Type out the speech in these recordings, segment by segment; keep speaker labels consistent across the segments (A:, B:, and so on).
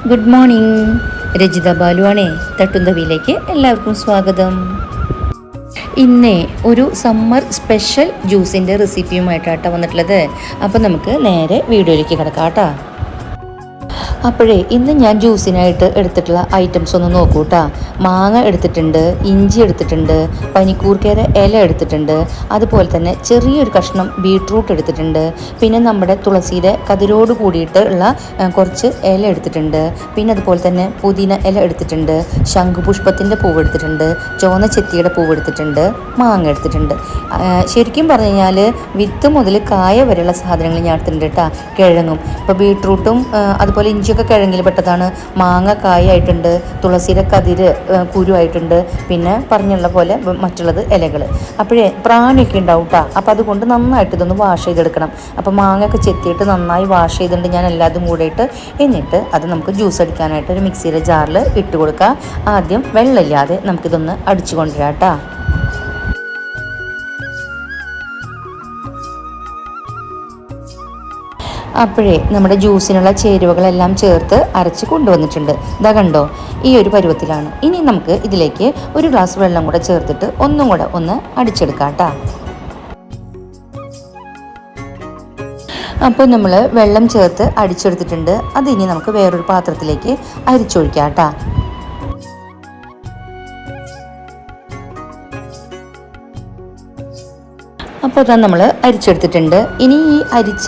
A: Good morning. Rajitha ബാലുവാണേ. തട്ടുന്തവിയിലേക്ക് എല്ലാവർക്കും സ്വാഗതം. ഇന്നേ ഒരു സമ്മർ സ്പെഷ്യൽ ജ്യൂസിൻ്റെ റെസിപ്പിയുമായിട്ടാണ് വന്നിട്ടുള്ളത്. അപ്പോൾ നമുക്ക് നേരെ വീഡിയോയിലേക്ക് കിടക്കാം കേട്ടോ. അപ്പോഴേ ഇന്ന് ഞാൻ ജ്യൂസിനായിട്ട് എടുത്തിട്ടുള്ള ഐറ്റംസ് ഒന്ന് നോക്കൂ കേട്ടോ. മാങ്ങ എടുത്തിട്ടുണ്ട്, ഇഞ്ചി എടുത്തിട്ടുണ്ട്, പനിക്കൂർക്കയുടെ ഇല എടുത്തിട്ടുണ്ട്, അതുപോലെ തന്നെ ചെറിയൊരു കഷ്ണം ബീട്രൂട്ട് എടുത്തിട്ടുണ്ട്, പിന്നെ നമ്മുടെ തുളസിയുടെ കതിരോട് കൂടിയിട്ട് ഉള്ള കുറച്ച് ഇല എടുത്തിട്ടുണ്ട്, പിന്നെ അതുപോലെ തന്നെ പുതിന ഇല എടുത്തിട്ടുണ്ട്, ശംഖുപുഷ്പത്തിൻ്റെ പൂവ് എടുത്തിട്ടുണ്ട്, ചുവന്ന ചെത്തിയുടെ പൂവ് എടുത്തിട്ടുണ്ട്, മാങ്ങ എടുത്തിട്ടുണ്ട്. ശരിക്കും പറഞ്ഞു കഴിഞ്ഞാൽ വിത്ത് മുതൽ കായ വരെയുള്ള സാധനങ്ങൾ ഞാൻ എടുത്തിട്ടുണ്ട് കേട്ടോ. കിഴങ്ങും ഇപ്പോൾ ബീട്രൂട്ടും അതുപോലെ ഇഞ്ചിയൊക്കെ കിഴങ്ങിൽ പെട്ടതാണ്. മാങ്ങ കായായിട്ടുണ്ട്, തുളസിയുടെ കതിര് കുരുവായിട്ടുണ്ട്, പിന്നെ പറഞ്ഞുള്ള പോലെ മറ്റുള്ളത് ഇലകൾ. അപ്പോഴേ പ്രാണിയൊക്കെ ഉണ്ടാവും കേട്ടോ. അപ്പോൾ അതുകൊണ്ട് നന്നായിട്ട് ഇതൊന്ന് വാഷ് ചെയ്തെടുക്കണം. അപ്പോൾ മാങ്ങയൊക്കെ ചെത്തിയിട്ട് നന്നായി വാഷ് ചെയ്തിട്ടുണ്ട് ഞാൻ എല്ലാതും കൂടിയിട്ട്. എന്നിട്ട് അത് നമുക്ക് ജ്യൂസ് അടിക്കാനായിട്ട് ഒരു മിക്സിയുടെ ജാറിൽ ഇട്ട് കൊടുക്കുക. ആദ്യം വെള്ളമില്ലാതെ നമുക്കിതൊന്ന് അടിച്ചു കൊണ്ടുവരാം കേട്ടോ. അപ്പോഴേ നമ്മുടെ ജ്യൂസിനുള്ള ചേരുവകളെല്ലാം ചേർത്ത് അരച്ച് കൊണ്ടുവന്നിട്ടുണ്ട്. ഇതാ കണ്ടോ, ഈ ഒരു പരുവത്തിലാണ്. ഇനി നമുക്ക് ഇതിലേക്ക് ഒരു ഗ്ലാസ് വെള്ളം കൂടെ ചേർത്തിട്ട് ഒന്നും കൂടെ ഒന്ന് അടിച്ചെടുക്കാം കേട്ടോ. അപ്പോൾ നമ്മൾ വെള്ളം ചേർത്ത് അടിച്ചെടുത്തിട്ടുണ്ട്. അതിനി നമുക്ക് വേറൊരു പാത്രത്തിലേക്ക് അരിച്ചൊഴിക്കാം കേട്ടോ. അപ്പോൾ അതാ നമ്മൾ അരിച്ചെടുത്തിട്ടുണ്ട്. ഇനി ഈ അരിച്ച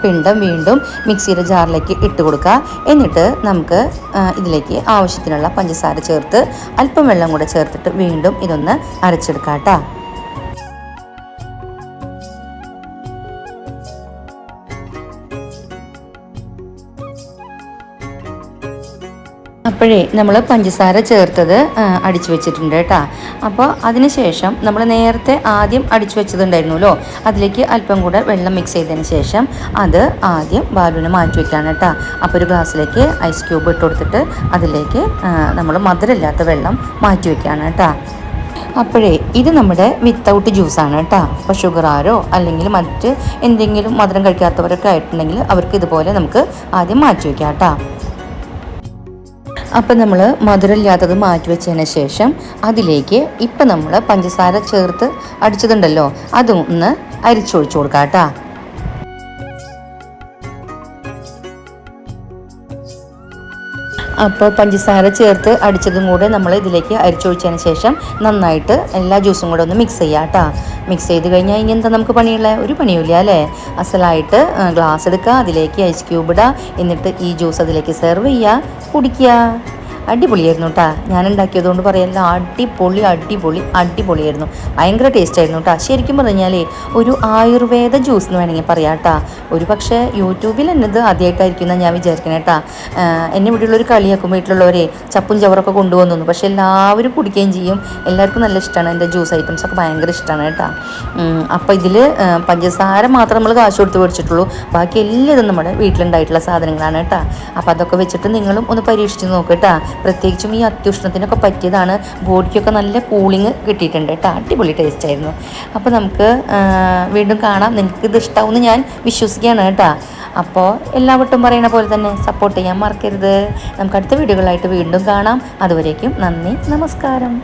A: പിണ്ടം വീണ്ടും മിക്സിയുടെ ജാറിലേക്ക് ഇട്ട് കൊടുക്കുക. എന്നിട്ട് നമുക്ക് ഇതിലേക്ക് ആവശ്യത്തിനുള്ള പഞ്ചസാര ചേർത്ത് അല്പം വെള്ളം കൂടെ ചേർത്തിട്ട് വീണ്ടും ഇതൊന്ന് അരച്ചെടുക്കാം കേട്ടോ. അപ്പോഴേ നമ്മൾ പഞ്ചസാര ചേർത്തത് അടിച്ചു വെച്ചിട്ടുണ്ട് കേട്ടോ. അപ്പോൾ അതിന് ശേഷം നമ്മൾ നേരത്തെ ആദ്യം അടിച്ചു വെച്ചതുണ്ടായിരുന്നല്ലോ, അതിലേക്ക് അല്പം കൂടെ വെള്ളം മിക്സ് ചെയ്തതിന് ശേഷം അത് ആദ്യം ബാലുവിനെ മാറ്റി വെക്കുകയാണ് കേട്ടോ. അപ്പോൾ ഒരു ഗ്ലാസ്സിലേക്ക് ഐസ് ക്യൂബ് ഇട്ട് കൊടുത്തിട്ട് അതിലേക്ക് നമ്മൾ മധുരമില്ലാത്ത വെള്ളം മാറ്റി വെക്കുകയാണ് കേട്ടോ. അപ്പോഴേ ഇത് നമ്മുടെ വിത്തൗട്ട് ജ്യൂസാണ് കേട്ടോ. അപ്പോൾ ഷുഗറാരോ അല്ലെങ്കിൽ മറ്റ് എന്തെങ്കിലും മധുരം കഴിക്കാത്തവരൊക്കെ ആയിട്ടുണ്ടെങ്കിൽ അവർക്ക് ഇതുപോലെ നമുക്ക് ആദ്യം മാറ്റി വയ്ക്കാം കേട്ടോ. അപ്പം നമ്മൾ മധുരമില്ലാത്തത് മാറ്റി വെച്ചതിന് ശേഷം അതിലേക്ക് ഇപ്പം നമ്മൾ പഞ്ചസാര ചേർത്ത് അടിച്ചതുണ്ടല്ലോ, അതും ഒന്ന് അരിച്ചൊഴിച്ചു കൊടുക്കാം കേട്ടോ. അപ്പോൾ പഞ്ചസാര ചേർത്ത് അടിച്ചതും കൂടെ നമ്മൾ ഇതിലേക്ക് അരിച്ചൊഴിച്ചതിന് ശേഷം നന്നായിട്ട് എല്ലാ ജ്യൂസും കൂടെ ഒന്ന് മിക്സ് ചെയ്യാം കേട്ടോ. മിക്സ് ചെയ്ത് കഴിഞ്ഞാൽ ഇനി എന്താ നമുക്ക് പണിയുള്ള ഒരു പണിയില്ല അല്ലേ. അസലായിട്ട് ഗ്ലാസ് എടുക്കുക, അതിലേക്ക് ഐസ് ക്യൂബ് ഇടുക, എന്നിട്ട് ഈ ജ്യൂസ് അതിലേക്ക് സെർവ് ചെയ്യുക, കുടിക്കുക. അടിപൊളിയായിരുന്നു കേട്ടോ. ഞാൻ ഉണ്ടാക്കിയതുകൊണ്ട് പറയല്ല, അടിപൊളിയായിരുന്നു. ഭയങ്കര ടേസ്റ്റ് ആയിരുന്നു കേട്ടോ. ശരിക്കും പറഞ്ഞാൽ ഒരു ആയുർവേദ ജ്യൂസ് എന്ന് വേണമെങ്കിൽ പറയാം കേട്ടോ. ഒരു പക്ഷേ യൂട്യൂബിൽ എന്നത് ആദ്യമായിട്ടായിരിക്കും എന്നാണ് ഞാൻ വിചാരിക്കണേ കേട്ടോ. എന്നെ ഇവിടെയുള്ളൊരു കളിയാക്കും വീട്ടിലുള്ളവരെ ചപ്പും ചവറൊക്കെ കൊണ്ടുവന്നു. പക്ഷേ എല്ലാവരും കുടിക്കുകയും ചെയ്യും. എല്ലാവർക്കും നല്ല ഇഷ്ടമാണ്. എൻ്റെ ജ്യൂസ് ഐറ്റംസ് ഒക്കെ ഭയങ്കര ഇഷ്ടമാണ് കേട്ടോ. അപ്പോൾ ഇതിൽ പഞ്ചസാര മാത്രം നമ്മൾ കാശ് കൊടുത്ത് മേടിച്ചിട്ടുള്ളൂ. ബാക്കി എല്ലാം നമ്മുടെ വീട്ടിലുണ്ടായിട്ടുള്ള സാധനങ്ങളാണ് കേട്ടോ. അപ്പോൾ അതൊക്കെ വെച്ചിട്ട് നിങ്ങളും ഒന്ന് പരീക്ഷിച്ച് നോക്കുക കേട്ടോ. പ്രത്യേകിച്ചും ഈ അത്യുഷ്ണത്തിനൊക്കെ പറ്റിയതാണ്. ബോഡിക്കൊക്കെ നല്ല കൂളിങ് കിട്ടിയിട്ടുണ്ട് കേട്ടോ. അടിപൊളി ടേസ്റ്റ് ആയിരുന്നു. അപ്പോൾ നമുക്ക് വീണ്ടും കാണാം. നിങ്ങൾക്കിത് ഇഷ്ടമാവുമെന്ന് ഞാൻ വിശ്വസിക്കുകയാണ് കേട്ടോ. അപ്പോൾ എല്ലാവട്ടും പറയുന്ന പോലെ തന്നെ സപ്പോർട്ട് ചെയ്യാൻ മറക്കരുത്. നമുക്ക് അടുത്ത വീഡിയോകളായിട്ട് വീണ്ടും കാണാം. അതുവരേക്കും നന്ദി, നമസ്കാരം.